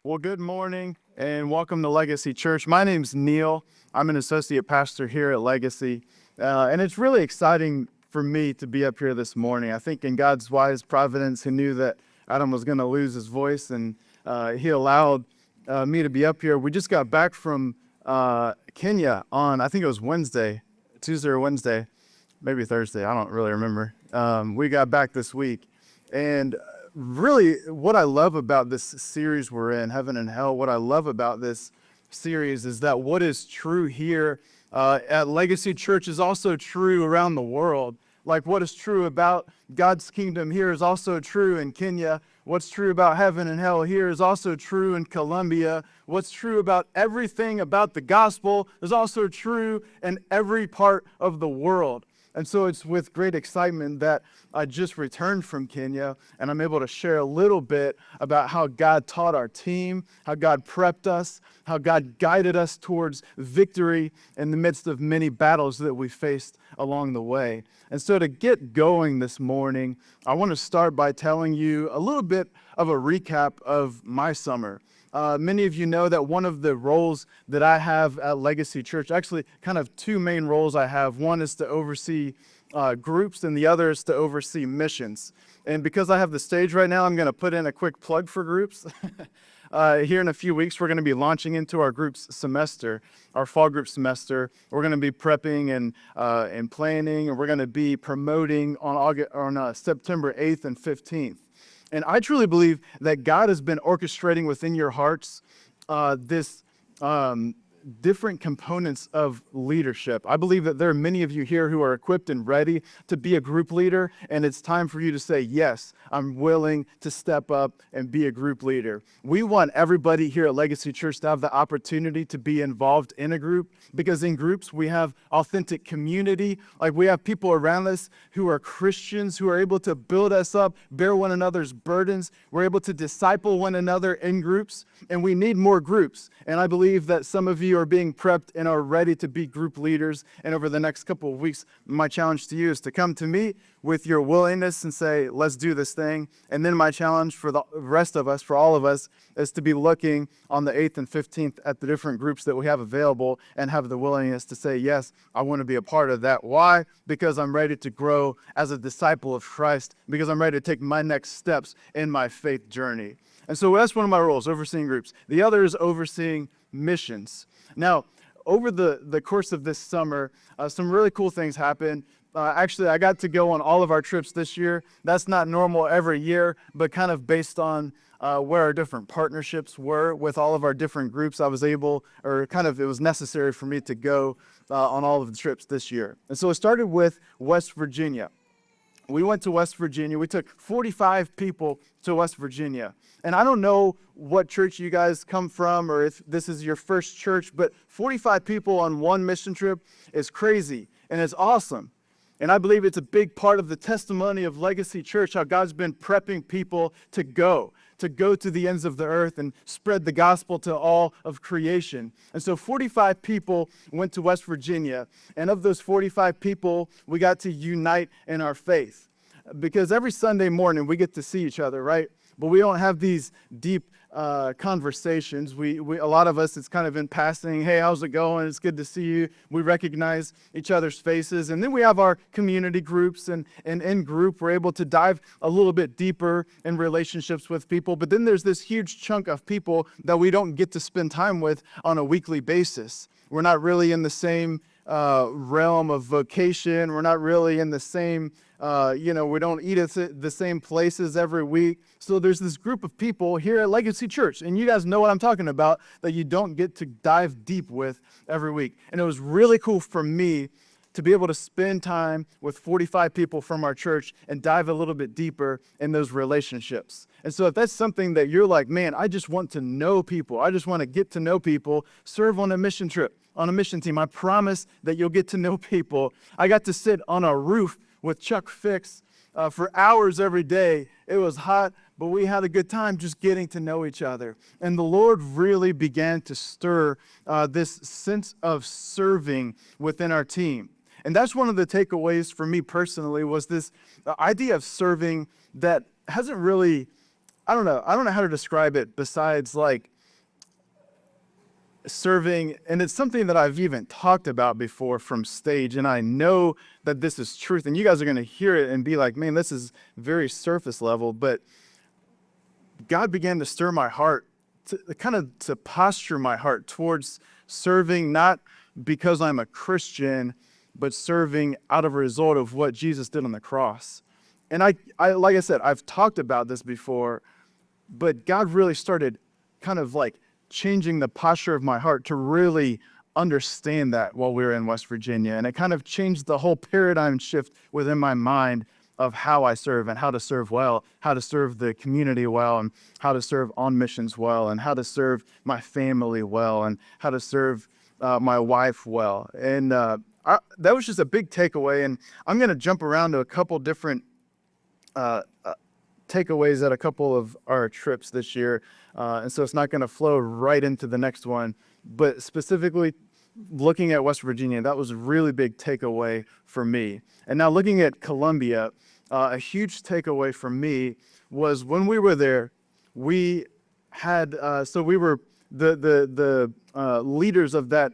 Well, good morning and welcome to Legacy Church. My name's Neil. I'm an associate pastor here at Legacy, and it's really exciting for me to be up here this morning. I think in God's wise providence, He knew that Adam was going to lose his voice, and He allowed me to be up here. We just got back from Kenya on, I think it was Tuesday or Wednesday, maybe Thursday. I don't really remember. We got back this week, and really, what I love about this series we're in, Heaven and Hell, what I love about this series is that what is true here at Legacy Church is also true around the world. Like what is true about God's kingdom here is also true in Kenya. What's true about heaven and hell here is also true in Colombia. What's true about everything about the gospel is also true in every part of the world. And so it's with great excitement that I just returned from Kenya, and I'm able to share a little bit about how God taught our team, how God prepped us, how God guided us towards victory in the midst of many battles that we faced along the way. And so to get going this morning, I want to start by telling you a little bit of a recap of my summer. Many of you know that one of the roles that I have at Legacy Church, actually kind of two main roles I have. One is to oversee groups, and the other is to oversee missions. And because I have the stage right now, I'm going to put in a quick plug for groups. Here in a few weeks, we're going to be launching into our groups semester, our fall group semester. We're going to be prepping and planning, and we're going to be promoting on September 8th and 15th. And I truly believe that God has been orchestrating within your hearts this different components of leadership. I believe that there are many of you here who are equipped and ready to be a group leader, and it's time for you to say, yes, I'm willing to step up and be a group leader. We want everybody here at Legacy Church to have the opportunity to be involved in a group, because in groups we have authentic community. Like we have people around us who are Christians, who are able to build us up, bear one another's burdens. We're able to disciple one another in groups, and we need more groups. And I believe that some of you are being prepped and are ready to be group leaders. And over the next couple of weeks, my challenge to you is to come to me with your willingness and say, let's do this thing. And then my challenge for the rest of us, for all of us, is to be looking on the 8th and 15th at the different groups that we have available and have the willingness to say, yes, I want to be a part of that. Why? Because I'm ready to grow as a disciple of Christ, because I'm ready to take my next steps in my faith journey. And so that's one of my roles, overseeing groups. The other is overseeing missions. Now, over the course of this summer, some really cool things happened. Actually, I got to go on all of our trips this year. That's not normal every year, but kind of based on where our different partnerships were with all of our different groups, I was able, or kind of it was necessary for me to go on all of the trips this year. And so it started with West Virginia. We went to West Virginia. We took 45 people to West Virginia. And I don't know what church you guys come from or if this is your first church, but 45 people on one mission trip is crazy and it's awesome. And I believe it's a big part of the testimony of Legacy Church, how God's been prepping people to go to the ends of the earth and spread the gospel to all of creation. And so 45 people went to West Virginia. And of those 45 people, we got to unite in our faith. Because every Sunday morning, we get to see each other, right? But we don't have these deep conversations. We a lot of us, it's kind of in passing. Hey, how's it going? It's good to see you. We recognize each other's faces. And then we have our community groups, and in group, we're able to dive a little bit deeper in relationships with people. But then there's this huge chunk of people that we don't get to spend time with on a weekly basis. We're not really in the same realm of vocation. We're not really in the same, we don't eat at the same places every week. So there's this group of people here at Legacy Church, and you guys know what I'm talking about, that you don't get to dive deep with every week. And it was really cool for me to be able to spend time with 45 people from our church and dive a little bit deeper in those relationships. And so if that's something that you're like, man, I just want to know people, I just want to get to know people, serve on a mission trip, on a mission team. I promise that you'll get to know people. I got to sit on a roof with Chuck Fix for hours every day. It was hot, but we had a good time just getting to know each other. And the Lord really began to stir this sense of serving within our team. And that's one of the takeaways for me personally, was this idea of serving that hasn't really, I don't know how to describe it besides like serving, and it's something that I've even talked about before from stage, and I know that this is truth, and you guys are going to hear it and be like, man, this is very surface level, but God began to stir my heart, to posture my heart towards serving, not because I'm a Christian, but serving out of a result of what Jesus did on the cross. And I like I said, I've talked about this before, but God really started kind of like changing the posture of my heart to really understand that while we were in West Virginia. And it kind of changed the whole paradigm shift within my mind of how I serve and how to serve well, how to serve the community well, and how to serve on missions well, and how to serve my family well, and how to serve my wife well. And that was just a big takeaway. And I'm going to jump around to a couple different takeaways at a couple of our trips this year. And so it's not going to flow right into the next one, but specifically looking at West Virginia, that was a really big takeaway for me. And now looking at Columbia, a huge takeaway for me was when we were there, we had, so we were the leaders of that,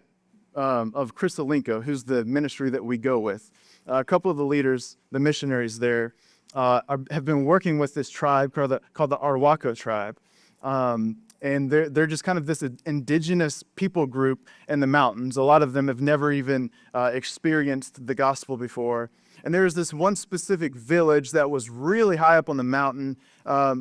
of Chrysalinko, who's the ministry that we go with. A couple of the leaders, the missionaries there, have been working with this tribe called the Arhuaco tribe. And they're just kind of this indigenous people group in the mountains. A lot of them have never even experienced the gospel before. And there's this one specific village that was really high up on the mountain.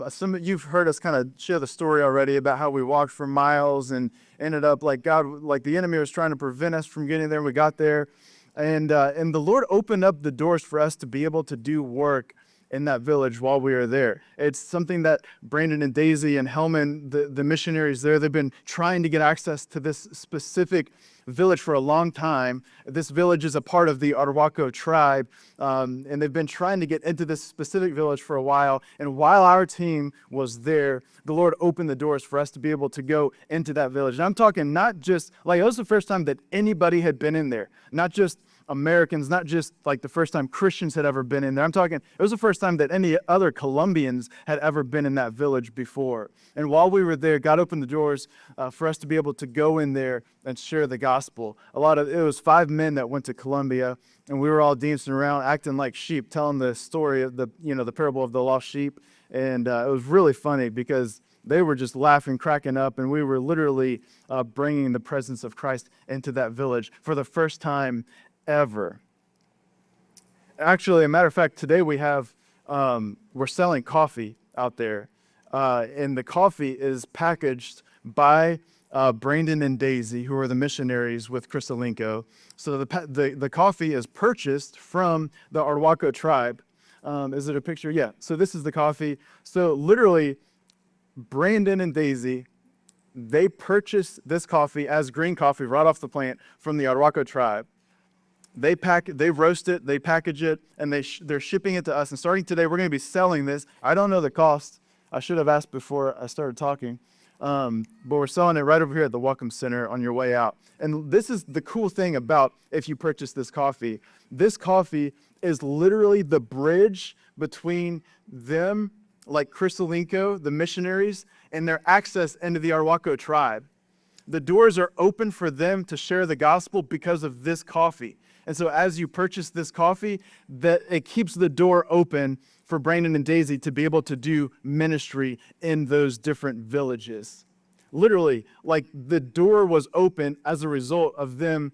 Some of you've heard us kind of share the story already about how we walked for miles and ended up like the enemy was trying to prevent us from getting there. We got there, and the Lord opened up the doors for us to be able to do work in that village while we were there. It's something that Brandon and Daisy and Hellman, the missionaries there, they've been trying to get access to this specific village for a long time. This village is a part of the Arhuaco tribe, and they've been trying to get into this specific village for a while. And while our team was there, the Lord opened the doors for us to be able to go into that village. And I'm talking not just, like, it was the first time that anybody had been in there, not just Americans, not just like the first time Christians had ever been in there. I'm talking, it was the first time that any other Colombians had ever been in that village before. And while we were there, God opened the doors for us to be able to go in there and share the gospel. It was 5 men that went to Colombia, and we were all dancing around, acting like sheep, telling the story of the parable of the lost sheep. And it was really funny because they were just laughing, cracking up, and we were literally bringing the presence of Christ into that village for the first time ever. Actually, a matter of fact, today we're selling coffee out there, and the coffee is packaged by Brandon and Daisy, who are the missionaries with Chrysalinko. So the coffee is purchased from the Arhuaco tribe. Is it a picture? Yeah. So this is the coffee. So literally, Brandon and Daisy, they purchased this coffee as green coffee right off the plant from the Arhuaco tribe. They roast it, they package it, and they're shipping it to us. And starting today, we're going to be selling this. I don't know the cost. I should have asked before I started talking. But we're selling it right over here at the Welcome Center on your way out. And this is the cool thing about if you purchase this coffee. This coffee is literally the bridge between them, like Chrysalinko, the missionaries, and their access into the Arhuaco tribe. The doors are open for them to share the gospel because of this coffee. And so as you purchase this coffee, that it keeps the door open for Brandon and Daisy to be able to do ministry in those different villages. Literally, like the door was open as a result of them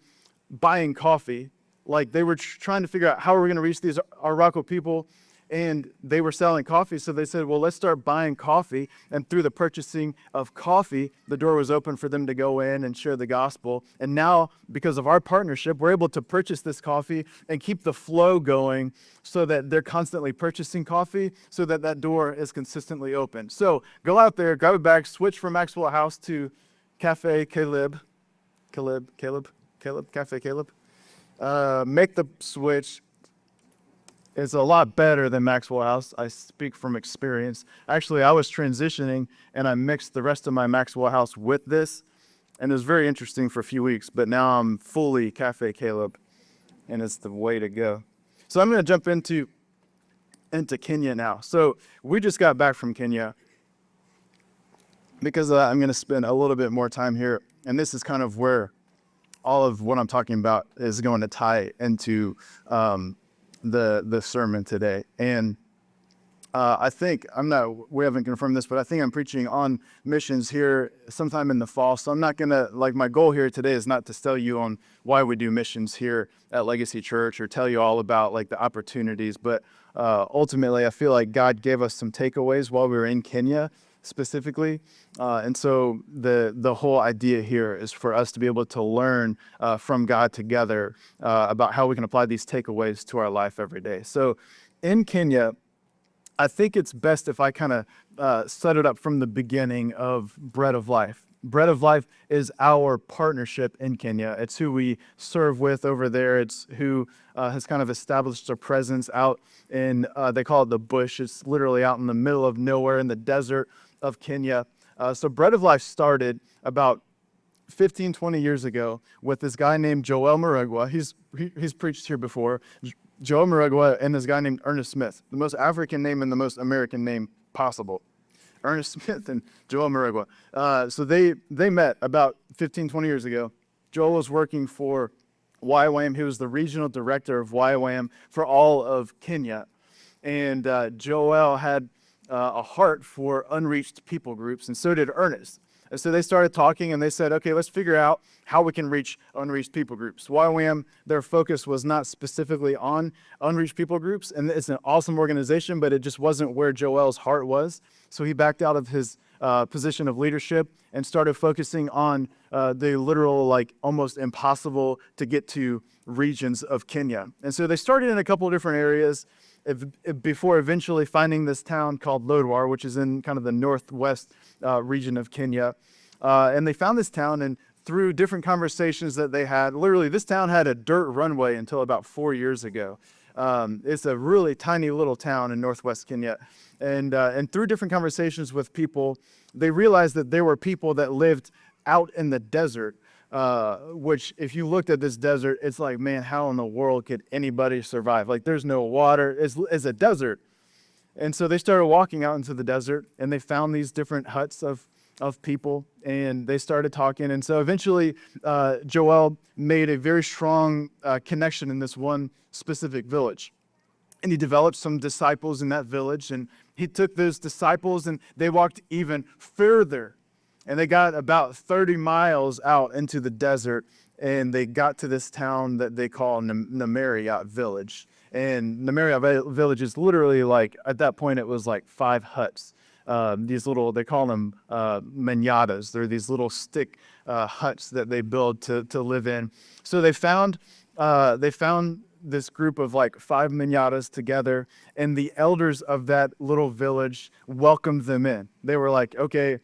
buying coffee. Like they were trying to figure out how are we going to reach these Arhuaco people, and they were selling coffee. So they said, well, let's start buying coffee. And through the purchasing of coffee, the door was open for them to go in and share the gospel. And now, because of our partnership, we're able to purchase this coffee and keep the flow going so that they're constantly purchasing coffee so that that door is consistently open. So go out there, grab a bag, switch from Maxwell House to Cafe Caleb. Cafe Caleb. Make the switch. It's a lot better than Maxwell House. I speak from experience. Actually, I was transitioning and I mixed the rest of my Maxwell House with this, and it was very interesting for a few weeks, but now I'm fully Cafe Caleb, and it's the way to go. So I'm going to jump into Kenya now. So we just got back from Kenya because I'm going to spend a little bit more time here And this is kind of where all of what I'm talking about is going to tie into the sermon today. And I think we haven't confirmed this, but I think I'm preaching on missions here sometime in the fall. So I'm not going to, my goal here today is not to sell you on why we do missions here at Legacy Church or tell you all about the opportunities. But ultimately, I feel like God gave us some takeaways while we were in Kenya specifically. And so the whole idea here is for us to be able to learn from God together about how we can apply these takeaways to our life every day. So in Kenya, I think it's best if I kind of set it up from the beginning of Bread of Life. Bread of Life is our partnership in Kenya. It's who we serve with over there. It's who has kind of established a presence out in, they call it the bush. It's literally out in the middle of nowhere in the desert of Kenya. So Bread of Life started about 15, 20 years ago with this guy named Joel Marugwa. He's preached here before. Joel Marugwa and this guy named Ernest Smith, the most African name and the most American name possible. Ernest Smith and Joel Marugwa. So they met about 15, 20 years ago. Joel was working for YWAM. He was the regional director of YWAM for all of Kenya. And Joel had a heart for unreached people groups, and so did Ernest. And so they started talking and they said, okay, let's figure out how we can reach unreached people groups. YWAM, their focus was not specifically on unreached people groups, and it's an awesome organization, but it just wasn't where Joel's heart was. So he backed out of his position of leadership and started focusing on the literal, almost impossible to get to regions of Kenya. And so they started in a couple of different areas before eventually finding this town called Lodwar, which is in kind of the northwest region of Kenya. And they found this town, and through different conversations that they had, literally this town had a dirt runway until about 4 years ago. It's a really tiny little town in northwest Kenya. And through different conversations with people, they realized that there were people that lived out in the desert, which if you looked at this desert, it's like, man, how in the world could anybody survive? There's no water. It's a desert. And so they started walking out into the desert, and they found these different huts of people, and they started talking. And so eventually, Joel made a very strong connection in this one specific village. And he developed some disciples in that village, and he took those disciples, and they walked even further. And they got about 30 miles out into the desert, and they got to this town that they call Namariat Village. And Namariat Village is literally at that point, it was 5 huts. These little, they call them manyatas. They're these little stick huts that they build to live in. So they found this group of 5 manyatas together, and the elders of that little village welcomed them in. They were like, okay,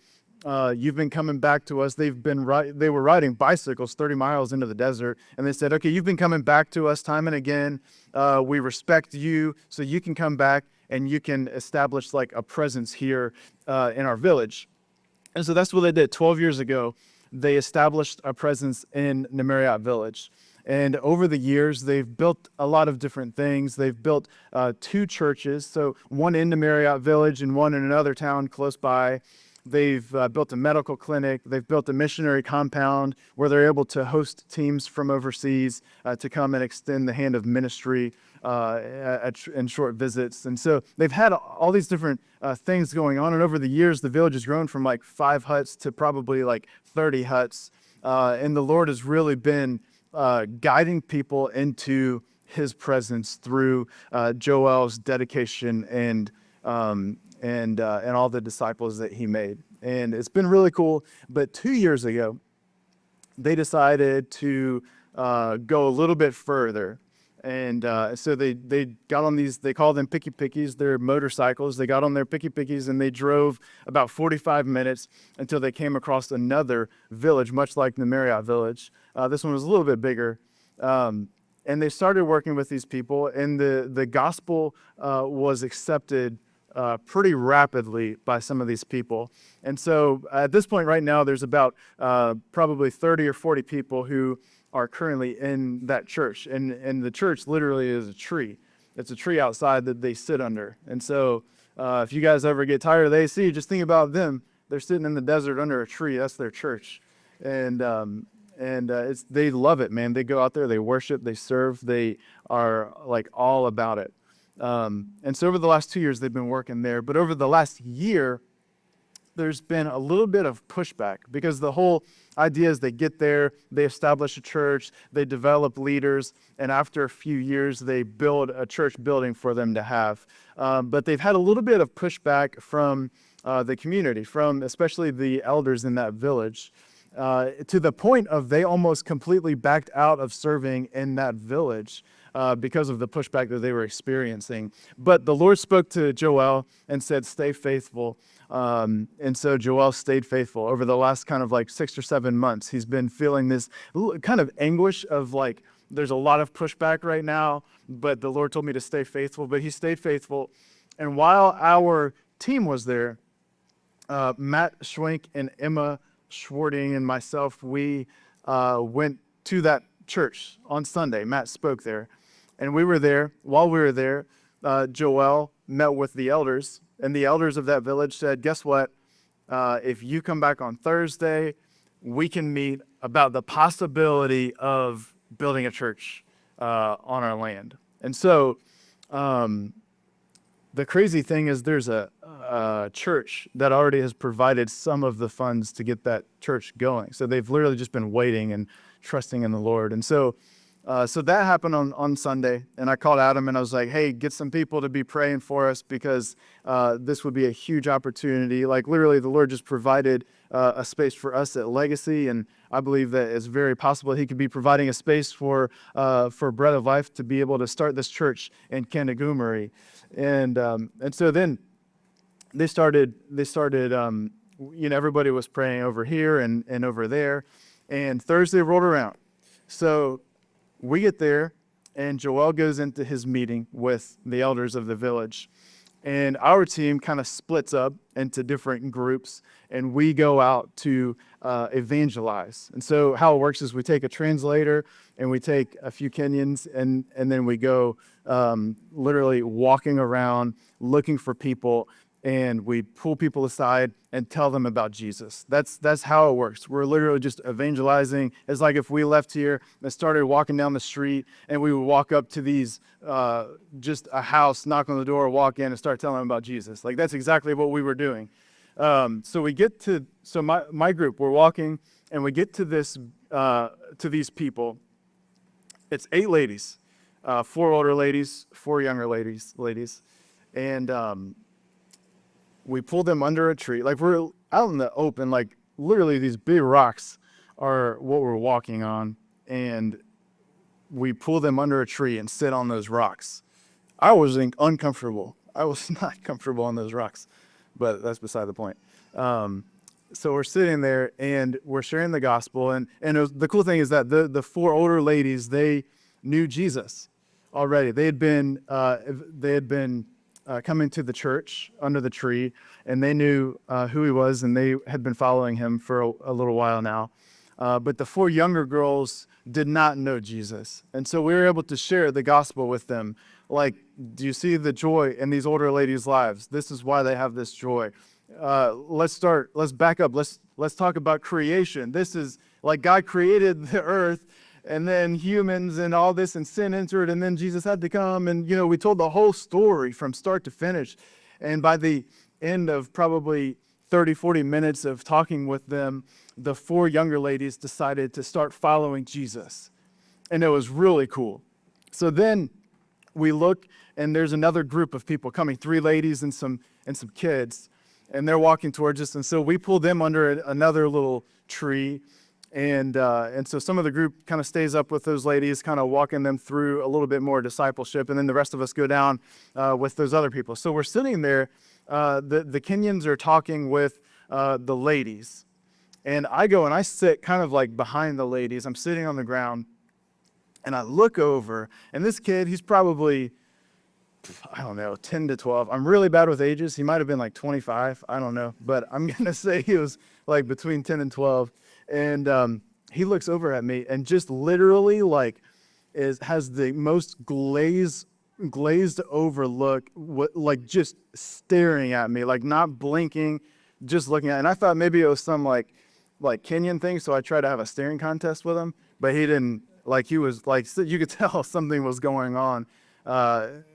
you've been coming back to us. They were riding bicycles 30 miles into the desert, and they said, okay, you've been coming back to us time and again. We respect you, so you can come back and you can establish a presence here in our village. And so that's what they did. 12 years ago, they established a presence in Namariat Village. And over the years, they've built a lot of different things. They've built 2 churches, so one in Namariat Village and one in another town close by. They've built a medical clinic. They've built a missionary compound where they're able to host teams from overseas to come and extend the hand of ministry in short visits. And so they've had all these different things going on. And over the years, the village has grown from 5 huts to probably 30 huts. And the Lord has really been guiding people into his presence through Joel's dedication and all the disciples that he made. And it's been really cool. But 2 years ago, they decided to go a little bit further. And so they got on these, they call them picky-pickies. They're motorcycles. They got on their picky-pickies and they drove about 45 minutes until they came across another village, much like the Marriott Village. This one was a little bit bigger. And they started working with these people, and the gospel was accepted pretty rapidly by some of these people. And so at this point right now, there's about probably 30 or 40 people who are currently in that church. And the church literally is a tree. It's a tree outside that they sit under. And so if you guys ever get tired of the AC, just think about them. They're sitting in the desert under a tree. That's their church. And they love it, man. They go out there, they worship, they serve, they are like all about it. And so over the last 2 years, they've been working there. But over the last year, there's been a little bit of pushback because the whole idea is they get there, they establish a church, they develop leaders, and after a few years, they build a church building for them to have. But they've had a little bit of pushback from the community, from especially the elders in that village, to the point of they almost completely backed out of serving in that village. Because of the pushback that they were experiencing. But the Lord spoke to Joel and said, stay faithful. And so Joel stayed faithful over the last kind of like 6 or 7 months. He's been feeling this kind of anguish of like, there's a lot of pushback right now, but the Lord told me to stay faithful, but he stayed faithful. And while our team was there, Matt Schwenk and Emma Schwarting and myself, we went to that church on Sunday. Matt spoke there. And we were there. While we were there, Joel met with the elders, and the elders of that village said, guess what? If you come back on Thursday, we can meet about the possibility of building a church on our land. And so the crazy thing is there's a church that already has provided some of the funds to get that church going. So they've literally just been waiting and trusting in the Lord. And so that happened on Sunday, and I called Adam and I was like, hey, get some people to be praying for us because this would be a huge opportunity. Like literally the Lord just provided a space for us at Legacy, and I believe that it's very possible he could be providing a space for Bread of Life to be able to start this church in Canagumeri. And so then they started, everybody was praying over here and over there, and Thursday rolled around. So we get there, and Joel goes into his meeting with the elders of the village. And our team kind of splits up into different groups, and we go out to evangelize. And so how it works is we take a translator, and we take a few Kenyans, and then we go literally walking around looking for people, and we pull people aside and tell them about Jesus. That's how it works. We're literally just evangelizing. It's like if we left here and started walking down the street, and we would walk up to these, just a house, knock on the door, walk in and start telling them about Jesus. Like that's exactly what we were doing. So my group, we're walking, and we get to to these people. It's 8 ladies, 4 older ladies, 4 younger ladies. And we pull them under a tree. Like we're out in the open, like literally these big rocks are what we're walking on. And we pull them under a tree and sit on those rocks. I was uncomfortable. I was not comfortable on those rocks, but that's beside the point. So we're sitting there and we're sharing the gospel. And the cool thing is that the 4 older ladies, they knew Jesus already. They had been coming to the church under the tree, and they knew who he was, and they had been following him for a little while now. But the 4 younger girls did not know Jesus. And so we were able to share the gospel with them. Like, do you see the joy in these older ladies' lives? This is why they have this joy. Let's back up. Let's talk about creation. This is like God created the earth, and then humans and all this, and sin entered, and then Jesus had to come. And, we told the whole story from start to finish. And by the end of probably 30, 40 minutes of talking with them, the 4 younger ladies decided to start following Jesus. And it was really cool. So then we look, and there's another group of people coming, 3 ladies and some kids, and they're walking towards us. And so we pull them under another little tree. And so some of the group kind of stays up with those ladies, kind of walking them through a little bit more discipleship. And then the rest of us go down with those other people. So we're sitting there. The Kenyans are talking with the ladies. And I go and I sit kind of like behind the ladies. I'm sitting on the ground. And I look over. And this kid, he's probably, I don't know, 10 to 12. I'm really bad with ages. He might have been like 25. I don't know. But I'm going to say he was like between 10 and 12. And he looks over at me and just literally like has the most glazed over look, like just staring at me, like not blinking, just looking at. And I thought maybe it was some like like Kenyan thing, so I tried to have a staring contest with him, but he didn't, like, he was like, so you could tell something was going on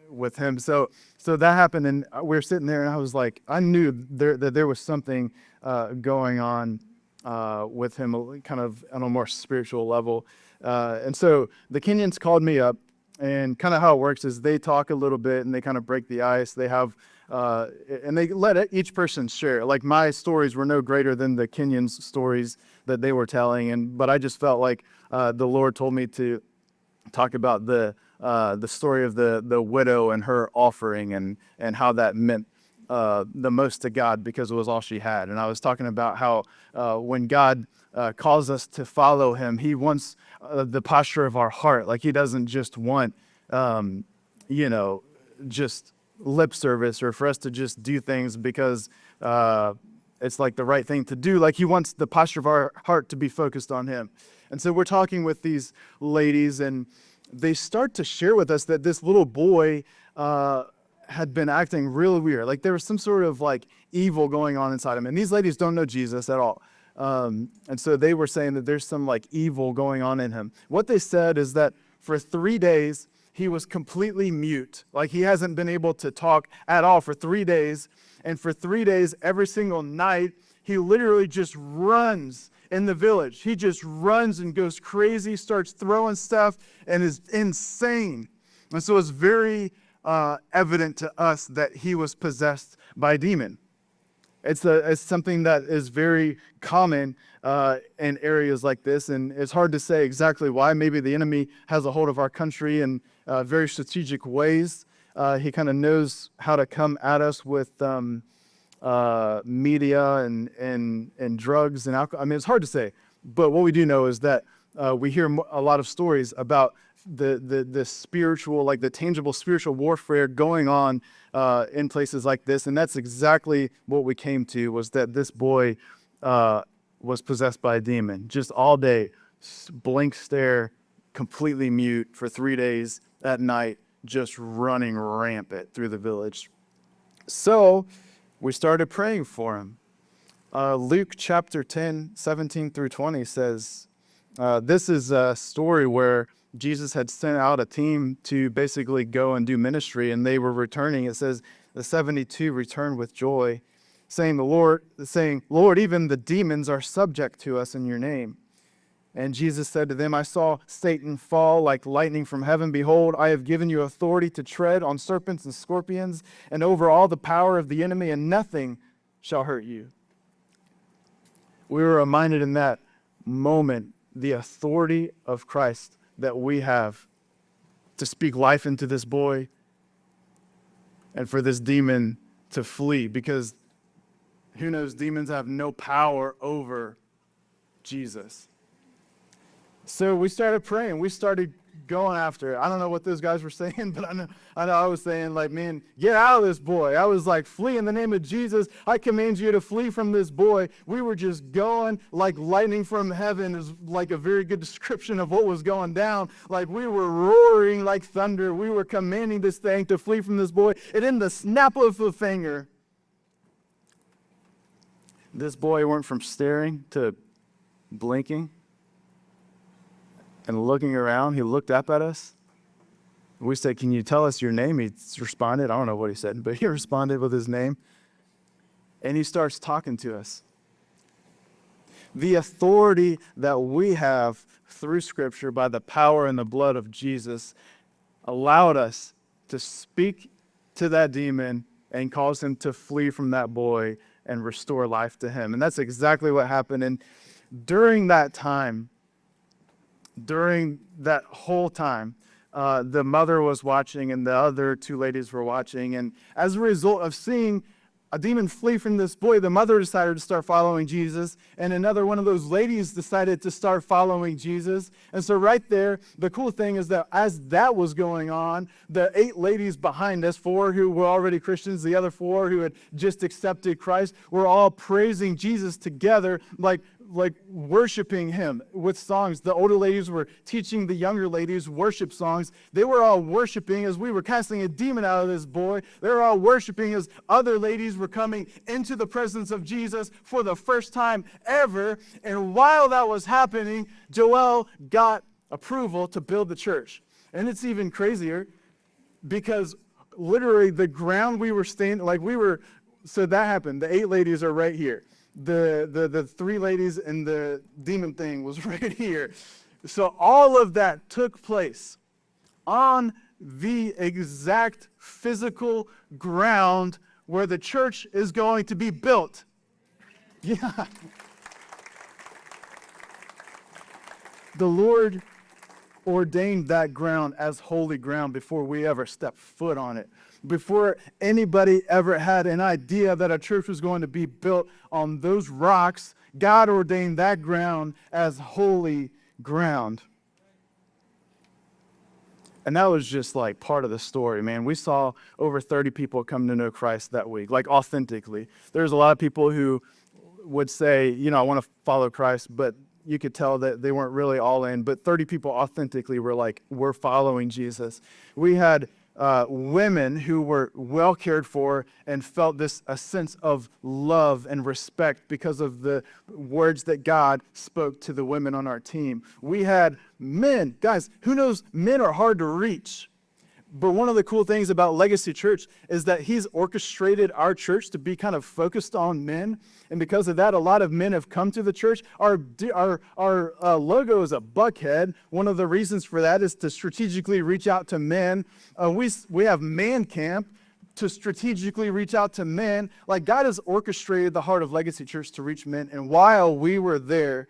with him. So that happened, and we were sitting there, and I was like, I knew that there was something going on with him, kind of on a more spiritual level. And so the Kenyans called me up, and kind of how it works is they talk a little bit, and they kind of break the ice. They have, and they let each person share. Like, my stories were no greater than the Kenyans' stories that they were telling, but I just felt like the Lord told me to talk about the story of the widow and her offering, and how that meant the most to God because it was all she had. And I was talking about how when God calls us to follow him, he wants the posture of our heart. Like, he doesn't just want, just lip service, or for us to just do things because it's like the right thing to do. Like, he wants the posture of our heart to be focused on him. And so we're talking with these ladies, and they start to share with us that this little boy had been acting really weird. Like, there was some sort of like evil going on inside him. And these ladies don't know Jesus at all. And so they were saying that there's some like evil going on in him. What they said is that for 3 days, he was completely mute. Like, he hasn't been able to talk at all for 3 days. And for 3 days, every single night, he literally just runs in the village. He just runs and goes crazy, starts throwing stuff, and is insane. And so it's very evident to us that he was possessed by a demon. It's something that is very common in areas like this, and it's hard to say exactly why. Maybe the enemy has a hold of our country in very strategic ways. He kind of knows how to come at us with media and drugs and alcohol. I mean, it's hard to say, but what we do know is that we hear a lot of stories about the spiritual, like the tangible spiritual warfare going on in places like this. And that's exactly what we came to, was that this boy was possessed by a demon. Just all day, blank stare, completely mute for 3 days at night, just running rampant through the village. So we started praying for him. Luke chapter 10, 17 through 20 says, this is a story where Jesus had sent out a team to basically go and do ministry, and they were returning. It says the 72 returned with joy, saying, Lord, even the demons are subject to us in your name. And Jesus said to them, I saw Satan fall like lightning from heaven. Behold, I have given you authority to tread on serpents and scorpions and over all the power of the enemy, and nothing shall hurt you. We were reminded in that moment the authority of Christ that we have to speak life into this boy and for this demon to flee, because who knows, demons have no power over Jesus. So we started praying. We started going after it. I don't know what those guys were saying, but I know I was saying, like, man, get out of this boy. I was like, flee in the name of Jesus. I command you to flee from this boy. We were just going like lightning from heaven is like a very good description of what was going down. Like, we were roaring like thunder. We were commanding this thing to flee from this boy. And in the snap of a finger, this boy went from staring to blinking and looking around. He looked up at us. We said, can you tell us your name? He responded. I don't know what he said, but he responded with his name. And he starts talking to us. The authority that we have through Scripture by the power and the blood of Jesus allowed us to speak to that demon and cause him to flee from that boy and restore life to him. And that's exactly what happened. And during that whole time, the mother was watching and the other two ladies were watching. And as a result of seeing a demon flee from this boy, the mother decided to start following Jesus. And another one of those ladies decided to start following Jesus. And so right there, the cool thing is that as that was going on, the 8 ladies behind us, 4 who were already Christians, the other 4 who had just accepted Christ, were all praising Jesus together, like like worshiping him with songs. The older ladies were teaching the younger ladies worship songs. They were all worshiping as we were casting a demon out of this boy. They were all worshiping as other ladies were coming into the presence of Jesus for the first time ever. And while that was happening, Joel got approval to build the church. And it's even crazier because literally the ground we were standing, so that happened. The 8 ladies are right here. The 3 ladies and the demon thing was right here. So all of that took place on the exact physical ground where the church is going to be built. Yeah. The Lord ordained that ground as holy ground before we ever stepped foot on it. Before anybody ever had an idea that a church was going to be built on those rocks, God ordained that ground as holy ground. And that was just like part of the story, man. We saw over 30 people come to know Christ that week, like authentically. There's a lot of people who would say, I want to follow Christ, but you could tell that they weren't really all in. But 30 people authentically were like, we're following Jesus. We had women who were well cared for and felt a sense of love and respect because of the words that God spoke to the women on our team. We had men. Guys, who knows? Men are hard to reach. But one of the cool things about Legacy Church is that he's orchestrated our church to be kind of focused on men. And because of that, a lot of men have come to the church. Our logo is a buckhead. One of the reasons for that is to strategically reach out to men. We have Man Camp to strategically reach out to men. Like, God has orchestrated the heart of Legacy Church to reach men. And while we were there,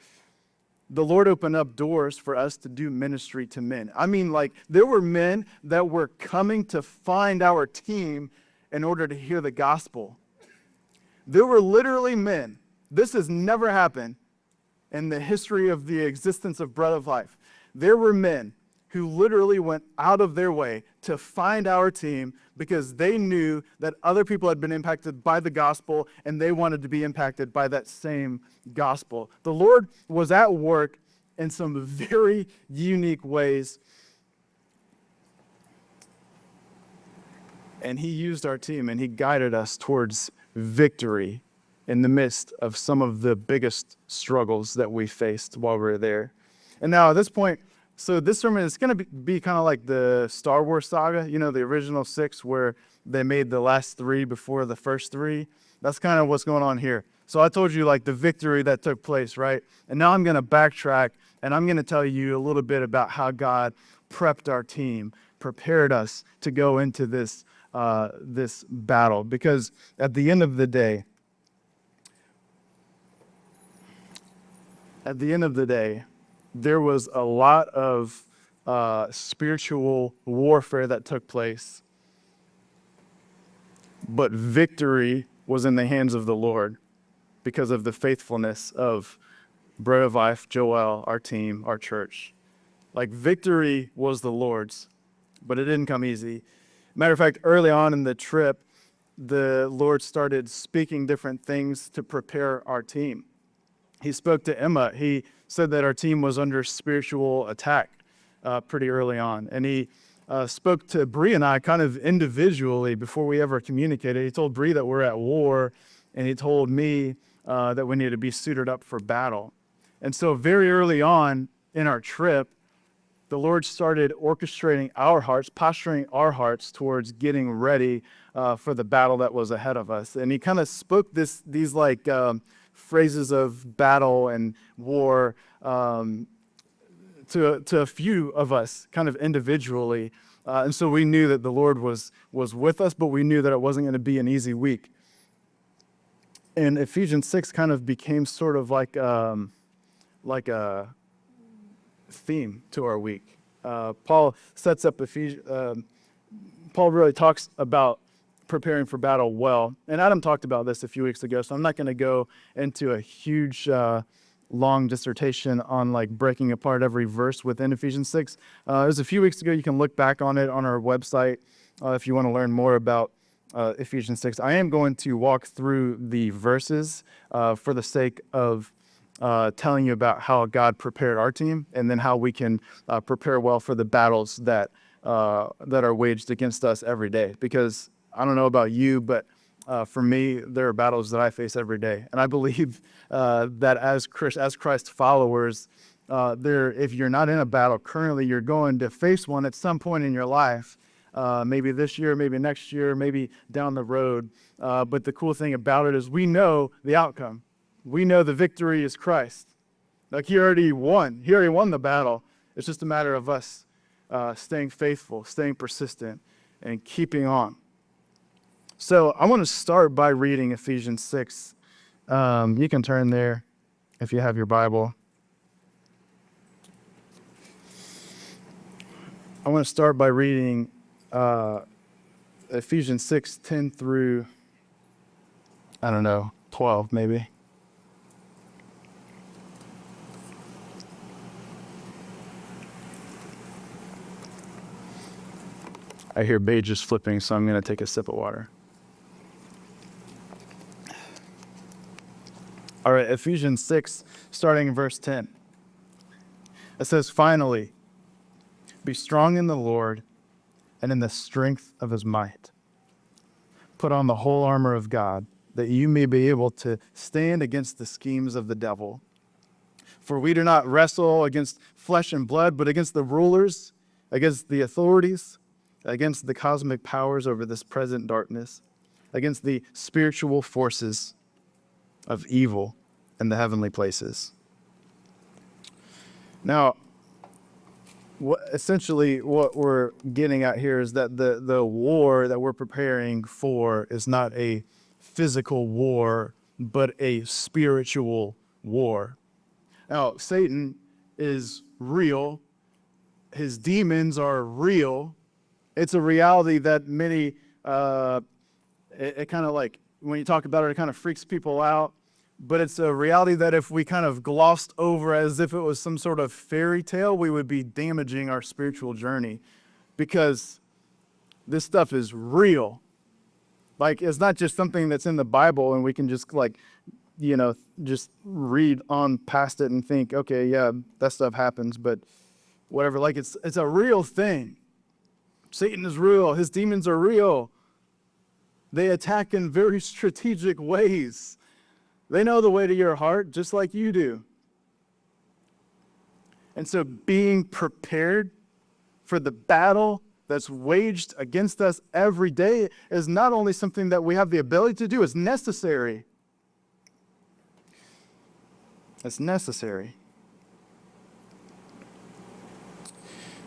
the Lord opened up doors for us to do ministry to men. I mean, like, there were men that were coming to find our team in order to hear the gospel. There were literally men. This has never happened in the history of the existence of Bread of Life. There were men who literally went out of their way to find our team because they knew that other people had been impacted by the gospel and they wanted to be impacted by that same gospel. The Lord was at work in some very unique ways. And he used our team and he guided us towards victory in the midst of some of the biggest struggles that we faced while we were there. And now at this point, so this sermon is going to be kind of like the Star Wars saga, the original 6 where they made the last 3 before the first 3. That's kind of what's going on here. So I told you like the victory that took place, right? And now I'm going to backtrack and I'm going to tell you a little bit about how God prepped our team, prepared us to go into this battle. Because at the end of the day, there was a lot of spiritual warfare that took place, but victory was in the hands of the Lord because of the faithfulness of Bread of Life, Joel, our team, our church. Like, victory was the Lord's, but it didn't come easy. Matter of fact, early on in the trip, the Lord started speaking different things to prepare our team. He spoke to Emma. He said that our team was under spiritual attack pretty early on. And he spoke to Bree and I kind of individually before we ever communicated. He told Bree that we're at war, and he told me that we need to be suited up for battle. And so very early on in our trip, the Lord started orchestrating our hearts, posturing our hearts towards getting ready for the battle that was ahead of us. And he kind of spoke these phrases of battle and war to a few of us kind of individually. And so we knew that the Lord was with us, but we knew that it wasn't going to be an easy week. And Ephesians 6 kind of became sort of like a theme to our week. Paul sets up Paul really talks about preparing for battle well. And Adam talked about this a few weeks ago, so I'm not going to go into a huge, long dissertation on like breaking apart every verse within Ephesians 6. It was a few weeks ago. You can look back on it on our website if you want to learn more about Ephesians 6. I am going to walk through the verses for the sake of telling you about how God prepared our team, and then how we can prepare well for the battles that are waged against us every day. Because I don't know about you, but for me, there are battles that I face every day, and I believe that as Christ followers, if you're not in a battle currently, you're going to face one at some point in your life. Maybe this year, maybe next year, maybe down the road. But the cool thing about it is we know the outcome. We know the victory is Christ. Like he already won. He already won the battle. It's just a matter of us staying faithful, staying persistent, and keeping on. So I want to start by reading Ephesians 6. You can turn there if you have your Bible. I want to start by reading Ephesians 6, 10 through, 12 maybe. I hear pages flipping, so I'm going to take a sip of water. All right, Ephesians 6, starting in verse 10. It says, "Finally, be strong in the Lord and in the strength of his might. Put on the whole armor of God, that you may be able to stand against the schemes of the devil. For we do not wrestle against flesh and blood, but against the rulers, against the authorities, against the cosmic powers over this present darkness, against the spiritual forces of evil in the heavenly places." Now, essentially what we're getting at here is that the war that we're preparing for is not a physical war, but a spiritual war. Now, Satan is real. His demons are real. It's a reality that many, it kind of like, when you talk about it, it kind of freaks people out. But it's a reality that if we kind of glossed over as if it was some sort of fairy tale, we would be damaging our spiritual journey, because this stuff is real. Like, it's not just something that's in the Bible and we can just just read on past it and think, okay, yeah, that stuff happens, but whatever. Like, it's a real thing. Satan is real. His demons are real. They attack in very strategic ways. They know the way to your heart just like you do. And so being prepared for the battle that's waged against us every day is not only something that we have the ability to do, it's necessary. It's necessary.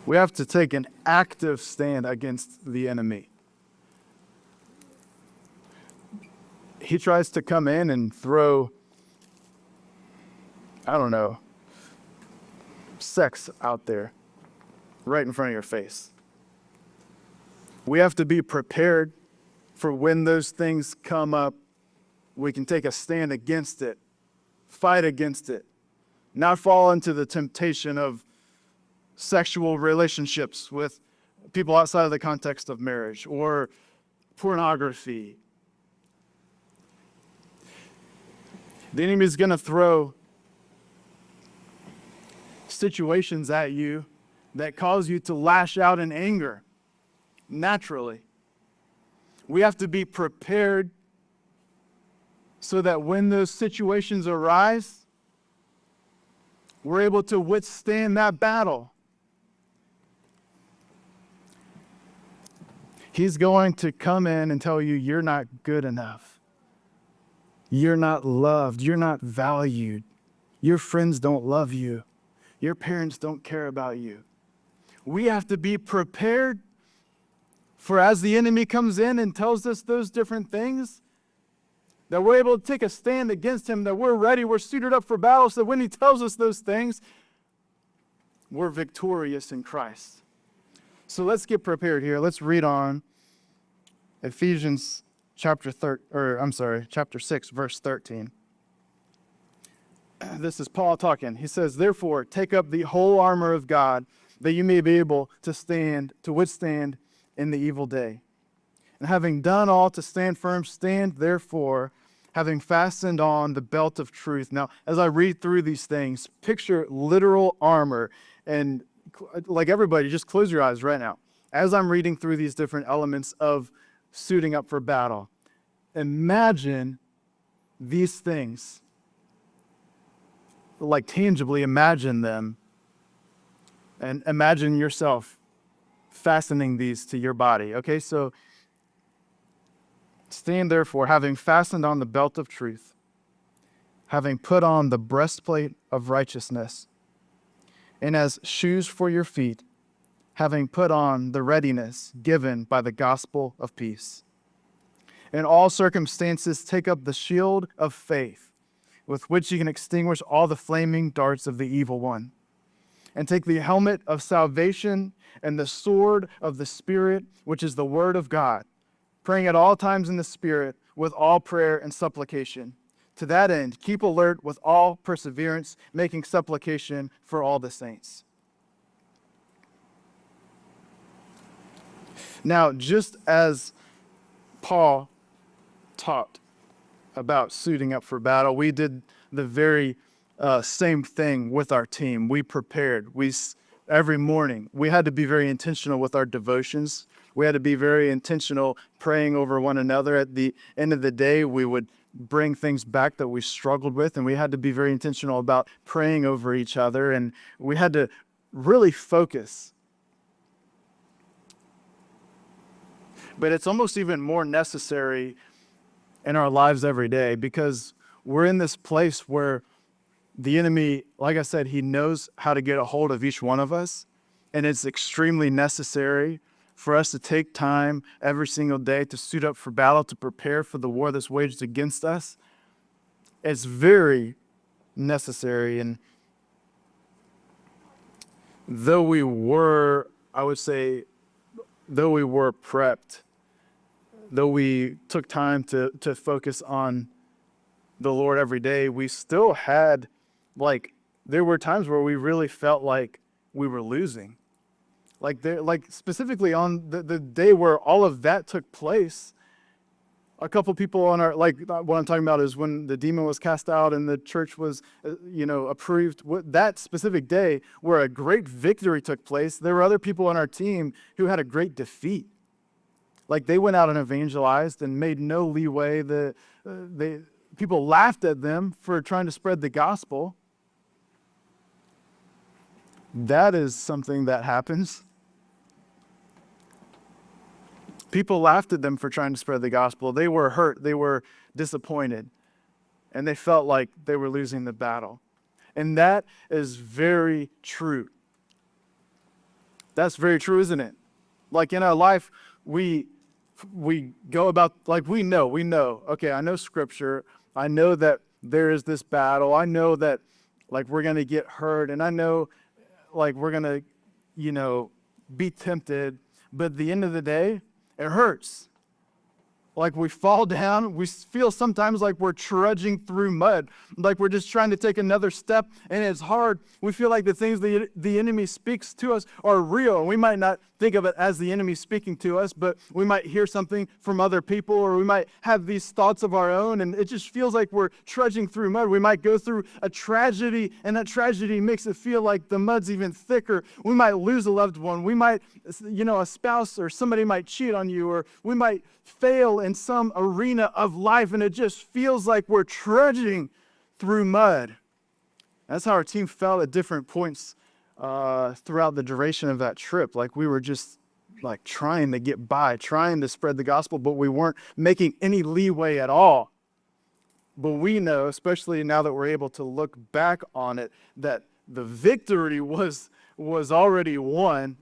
We have to take an active stand against the enemy. He tries to come in and throw, sex out there right in front of your face. We have to be prepared for when those things come up. We can take a stand against it, fight against it, not fall into the temptation of sexual relationships with people outside of the context of marriage or pornography. The enemy is going to throw situations at you that cause you to lash out in anger naturally. We have to be prepared so that when those situations arise, we're able to withstand that battle. He's going to come in and tell you you're not good enough. You're not loved. You're not valued. Your friends don't love you. Your parents don't care about you. We have to be prepared for, as the enemy comes in and tells us those different things, that we're able to take a stand against him, that we're ready, we're suited up for battle, so that when he tells us those things, we're victorious in Christ. So let's get prepared here. Let's read on Ephesians chapter 6, verse 13. This is Paul talking. He says, "Therefore, take up the whole armor of God, that you may be able to withstand in the evil day. And having done all to stand firm, stand therefore, having fastened on the belt of truth. Now, as I read through these things, picture literal armor. And like everybody, just close your eyes right now. As I'm reading through these different elements of suiting up for battle, imagine these things. Like tangibly imagine them. And imagine yourself fastening these to your body. Okay, so stand therefore, having fastened on the belt of truth, having put on the breastplate of righteousness, and as shoes for your feet, having put on the readiness given by the gospel of peace. In all circumstances, take up the shield of faith, with which you can extinguish all the flaming darts of the evil one. And take the helmet of salvation and the sword of the Spirit, which is the word of God, praying at all times in the Spirit with all prayer and supplication. To that end, keep alert with all perseverance, making supplication for all the saints. Now, just as Paul taught about suiting up for battle, we did the very same thing with our team. We prepared. Every morning, we had to be very intentional with our devotions. We had to be very intentional praying over one another. At the end of the day, we would bring things back that we struggled with, and we had to be very intentional about praying over each other, and we had to really focus. But it's almost even more necessary in our lives every day, because we're in this place where the enemy, like I said, he knows how to get a hold of each one of us, and it's extremely necessary for us to take time every single day to suit up for battle, to prepare for the war that's waged against us. It's very necessary. And though we were prepped, though we took time to focus on the Lord every day, we still had, there were times where we really felt like we were losing. Specifically on the day where all of that took place, a couple people on our, what I'm talking about is when the demon was cast out and the church was, approved. That specific day where a great victory took place, there were other people on our team who had a great defeat. They went out and evangelized and made no leeway. People laughed at them for trying to spread the gospel. That is something that happens. People laughed at them for trying to spread the gospel. They were hurt. They were disappointed. And they felt like they were losing the battle. And that is very true. That's very true, isn't it? In our life, we go about, we know, okay, I know scripture. I know that there is this battle. I know that, we're going to get hurt. And I know, we're going to, be tempted. But at the end of the day, it hurts. We fall down. We feel sometimes like we're trudging through mud, like we're just trying to take another step, and it's hard. We feel like the things the enemy speaks to us are real, and we might not think of it as the enemy speaking to us, but we might hear something from other people, or we might have these thoughts of our own, and it just feels like we're trudging through mud. We might go through a tragedy, and that tragedy makes it feel like the mud's even thicker. We might lose a loved one. We might, a spouse or somebody might cheat on you, or we might fail in some arena of life, and it just feels like we're trudging through mud. That's how our team felt at different points throughout the duration of that trip. We were just trying to get by, trying to spread the gospel, but we weren't making any leeway at all. But we know, especially now that we're able to look back on it, that the victory was already won.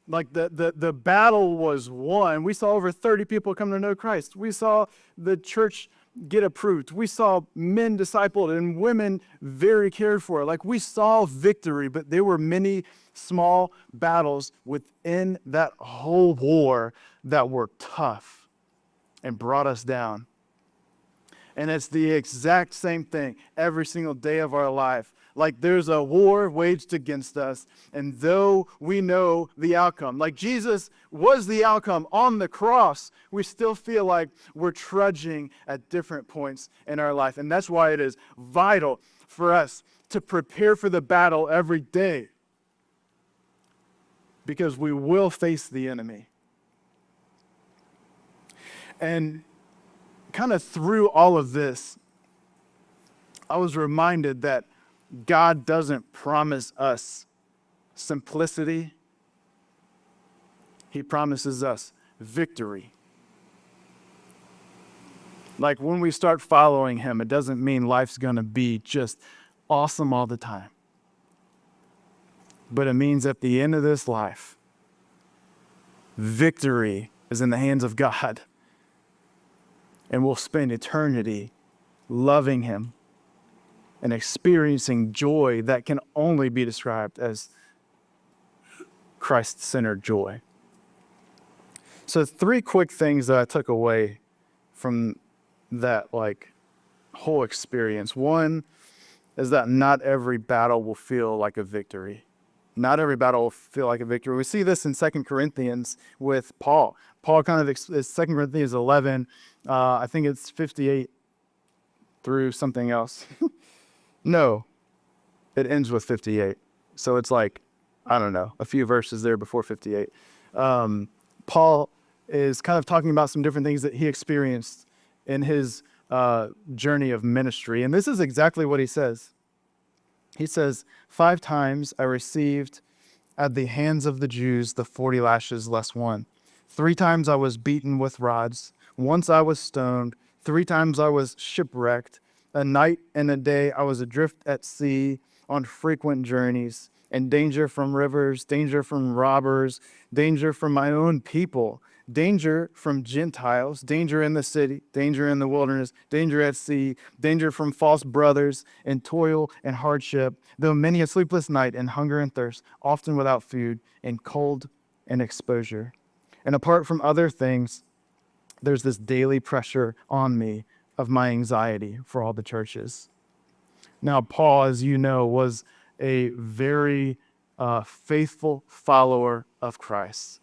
The battle was won. We saw over 30 people come to know Christ. We saw the church get approved. We saw men discipled and women very cared for. We saw victory, but there were many small battles within that whole war that were tough and brought us down. And it's the exact same thing every single day of our life. Like there's a war waged against us, and though we know the outcome, like Jesus was the outcome on the cross, we still feel like we're trudging at different points in our life. And that's why it is vital for us to prepare for the battle every day, because we will face the enemy. And kind of through all of this, I was reminded that God doesn't promise us simplicity. He promises us victory. Like when we start following him, it doesn't mean life's going to be just awesome all the time. But it means at the end of this life, victory is in the hands of God. And we'll spend eternity loving him and experiencing joy that can only be described as Christ-centered joy. So 3 quick things that I took away from that whole experience. One is that not every battle will feel like a victory. Not every battle will feel like a victory. We see this in 2 Corinthians with Paul. Paul kind of, is 2 Corinthians 11, I think it's 58 through something else. No, it ends with 58. So it's like, I don't know, a few verses there before 58. Paul is kind of talking about some different things that he experienced in his journey of ministry. And this is exactly what he says. He says, 5 times I received at the hands of the Jews the 40 lashes less 1. 3 times I was beaten with rods. Once I was stoned. 3 times I was shipwrecked. A night and a day I was adrift at sea on frequent journeys, in danger from rivers, danger from robbers, danger from my own people, danger from Gentiles, danger in the city, danger in the wilderness, danger at sea, danger from false brothers, and toil and hardship, though many a sleepless night, and hunger and thirst, often without food, and cold and exposure. And apart from other things, there's this daily pressure on me of my anxiety for all the churches. Now, Paul, as you know, was a very faithful follower of Christ.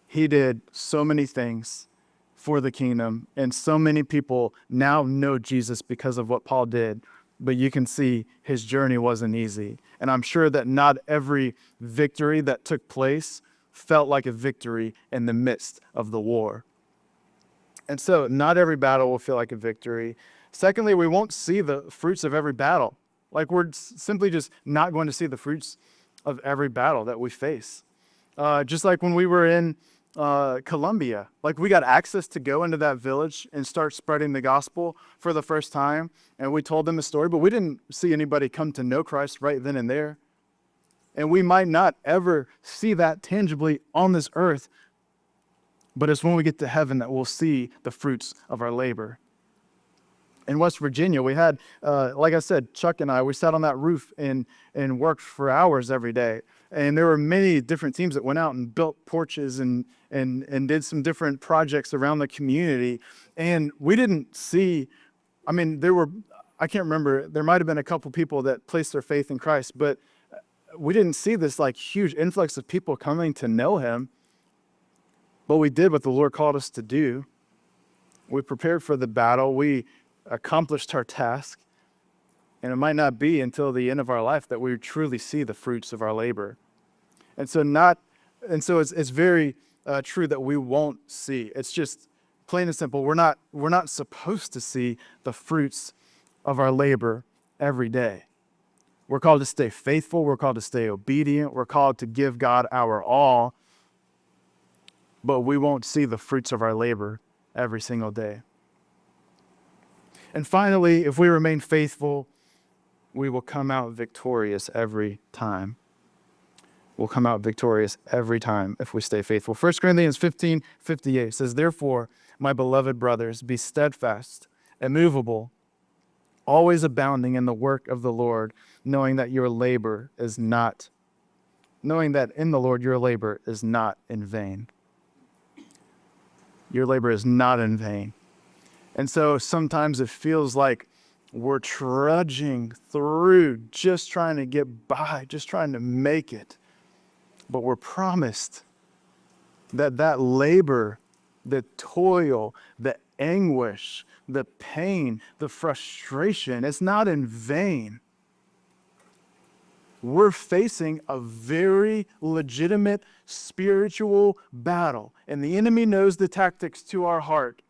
He did so many things for the kingdom, and so many people now know Jesus because of what Paul did. But you can see his journey wasn't easy. And I'm sure that not every victory that took place felt like a victory in the midst of the war. And so not every battle will feel like a victory. Secondly, we won't see the fruits of every battle. Like we're simply just not going to see the fruits of every battle that we face. Just like when we were in Colombia, like we got access to go into that village and start spreading the gospel for the first time. And we told them a story, but we didn't see anybody come to know Christ right then and there. And we might not ever see that tangibly on this earth, but it's when we get to heaven that we'll see the fruits of our labor. In West Virginia, we had, like I said, Chuck and I, we sat on that roof and worked for hours every day. And there were many different teams that went out and built porches and did some different projects around the community. And we didn't see, I can't remember, there might have been a couple people that placed their faith in Christ, but we didn't see this huge influx of people coming to know him. But we did what the Lord called us to do. We prepared for the battle. We accomplished our task. And it might not be until the end of our life that we truly see the fruits of our labor. And so it's very true that we won't see. It's just plain and simple. We're not supposed to see the fruits of our labor every day. We're called to stay faithful. We're called to stay obedient. We're called to give God our all. But we won't see the fruits of our labor every single day. And finally, if we remain faithful, we will come out victorious every time. We'll come out victorious every time if we stay faithful. 1 Corinthians 15:58 says, "Therefore, my beloved brothers, be steadfast, immovable, always abounding in the work of the Lord, knowing that in the Lord your labor is not in vain." Your labor is not in vain. And so sometimes it feels like we're trudging through, just trying to get by, just trying to make it. But we're promised that that labor, the toil, the anguish, the pain, the frustration, it's not in vain. We're facing a very legitimate spiritual battle, and the enemy knows the tactics to our heart.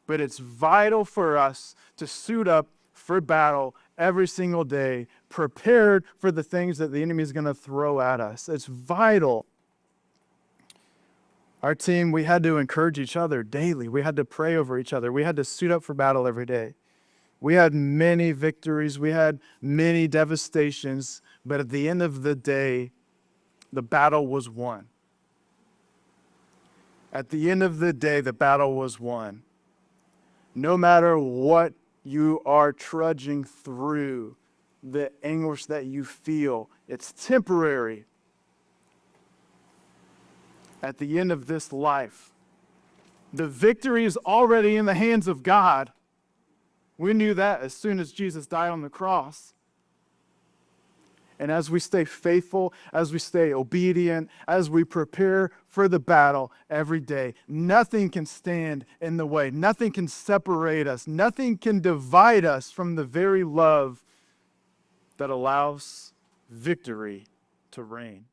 But it's vital for us to suit up for battle every single day, prepared for the things that the enemy is going to throw at us. It's vital. Our team, we had to encourage each other daily. We had to pray over each other. We had to suit up for battle every day. We had many victories. We had many devastations. But at the end of the day, the battle was won. At the end of the day, the battle was won. No matter what you are trudging through, the anguish that you feel, it's temporary. At the end of this life, the victory is already in the hands of God. We knew that as soon as Jesus died on the cross. And as we stay faithful, as we stay obedient, as we prepare for the battle every day, nothing can stand in the way. Nothing can separate us. Nothing can divide us from the very love that allows victory to reign.